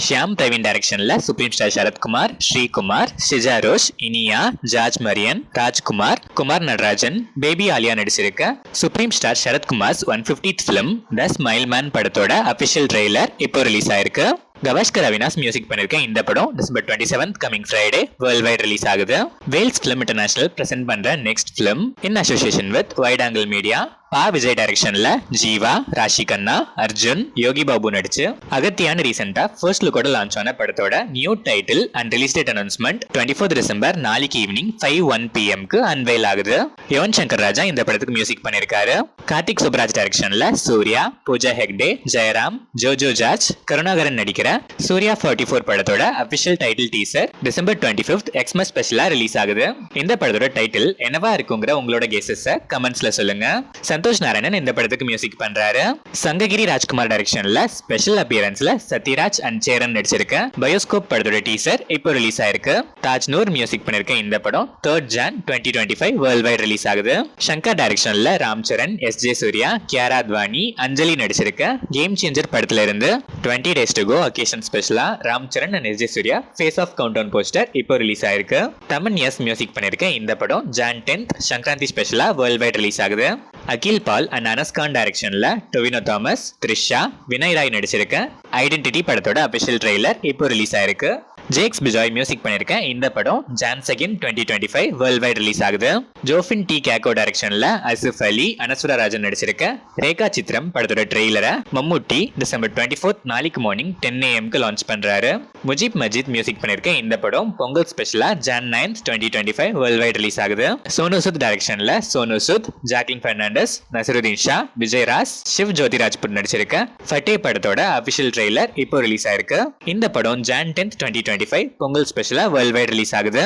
ஷியாம் பிரவீன் டைரக்ஷன்ல supreme star Sarathkumar, Srikumar, Shija Rose, Iniya, George Maryan, Rajkumar, Kumar Natarajan, baby Aaliya நடிச்சிருக்க supreme star Sarathkumar's 150th film the smile man படத்தோட official trailer இப்போ ரிலீஸ் ஆயிருக்கு. கவாஸ்கர் அவினாஷ் மியூசிக் பண்ணிருக்க இந்த படம் December 27 coming Friday world wide release ஆகுது. வேல்ஸ் ஃபிலிம் இன்டர்நேஷனல் பிரசென்ட் பண்ற next film in association with wide angle media. Pa Vijay டைரக்ஷன்ல ஜீவா, ராஷி கண்ணா, அர்ஜுன், யோகி பாபு நடிச்சு அகத்தியான ரீசெண்டா ஃபர்ஸ்ட் லுக்கோட லான்ச் ஆன படத்தோட new title and release date announcement 24 December நாளைக்கு ஈவினிங் 5:01 PM அன்வைல் ஆகுது. யுவன் சங்கர் ராஜா இந்த படத்துக்கு மியூசிக் பண்ணிருக்காரு. கார்த்திக் சுப்ராஜ் டைரக்ஷன்ல சூர்யா, பூஜா ஹெக்டே, ஜெயராம், ஜோஜோ ஜார்ஜ், கருணாகரன் நடிக்கிற சூர்யா 44 படத்தோட அபிஷியல் டைட்டில் டீசர் டிசம்பர் 25 எக்ஸ்மஸ் ஸ்பெஷலா ரிலீஸ் ஆகுது. இந்த படத்தோட டைட்டில் என்னவா இருக்குங்கிற உங்களோட கெஸஸ கமெண்ட்ஸ்ல சொல்லுங்க. சந்தோஷ் நாராயணன் இந்த படத்துக்கு மியூசிக் பண்றாரு. சங்ககிரி ராஜ்குமார் டைரக்ஷன்ல ஸ்பெஷல் அப்பியரன்ஸ்ல சத்யராஜ் அண்ட் சேரன் நடிச்சிருக்க பயோஸ்கோப் படத்தோட டீசர் இப்போ ரிலீஸ் ஆயிருக்கு. தாஜ்நூர் மியூசிக் பண்ணிருக்க இந்த படம் 3rd Jan 2025 world wide release ஆகுது. சங்கர் டைரக்ஷன்ல ராம் சரண், எஸ்.ஜே. சூர்யா, கியாரா அத்வானி, அஞ்சலி நடிச்சிருக்க கேம் சேஞ்சர் படத்துல இருந்து 20 days to go அக்கேஷன் ஸ்பெஷலா Ram Charan and SJ. Suryah face off countdown poster இப்போ ரிலீஸ் ஆயிருக்கு. தமன் எஸ் மியூசிக் பண்ணிருக்க இந்த படம் Jan 10th சங்கராந்தி ஸ்பெஷலா வேர்ல்ட் வைட் ரிலீஸ் ஆகுது. அகில் பால் அண்ட் அனஸ்கான் டைரக்ஷன்ல டொவினோ தாமஸ், த்ரிஷா, வினய் ராய் நடிச்சிருக்க ஐடென்டிட்டி படத்தோட அபிஷியல் ட்ரெய்லர் இப்போ ரிலீஸ் ஆயிருக்கு. ஜேக்ஸ் பிஜாய் மியூசிக் பண்ணிருக்க இந்த படம் Jan 2nd 2025 world wide release ஆகுது. ஜோஃபின் டி கேக்கோ டைரக்ஷன்ல அசிஃப் அலி, அனஸ்வரா ராஜன் நடிச்சிருக்க ரேகா சித்திரம் படத்தோட ட்ரெய்லரை மம்முட்டி டிசம்பர் 24 நாளைக்கு மார்னிங் 10 AM லான்ச் பண்றாரு. முஜீப் மஜித் மியூசிக் பண்ணிருக்க இந்த படம் பொங்கல் ஸ்பெஷலா Jan 9th 2025 world wide release ஆகுது. சோனு சூத் டைரக்ஷன்ல சோனு சூத், ஜாக்லின் பெர்னாண்டஸ், நசருதீன் ஷா, விஜய் ராஸ், சிவ் ஜோதி ராஜ்புட் நடிச்சிருக்க ஃபட்டே படத்தோட அபிஷியல் ட்ரெய்லர் இப்போ ரிலீஸ் ஆயிருக்கு. இந்த படம் Jan 10th 2025 பொங்கல் ஸ்பெஷலா வேர்ல்ட் வைட் ரிலீஸ் ஆகுது.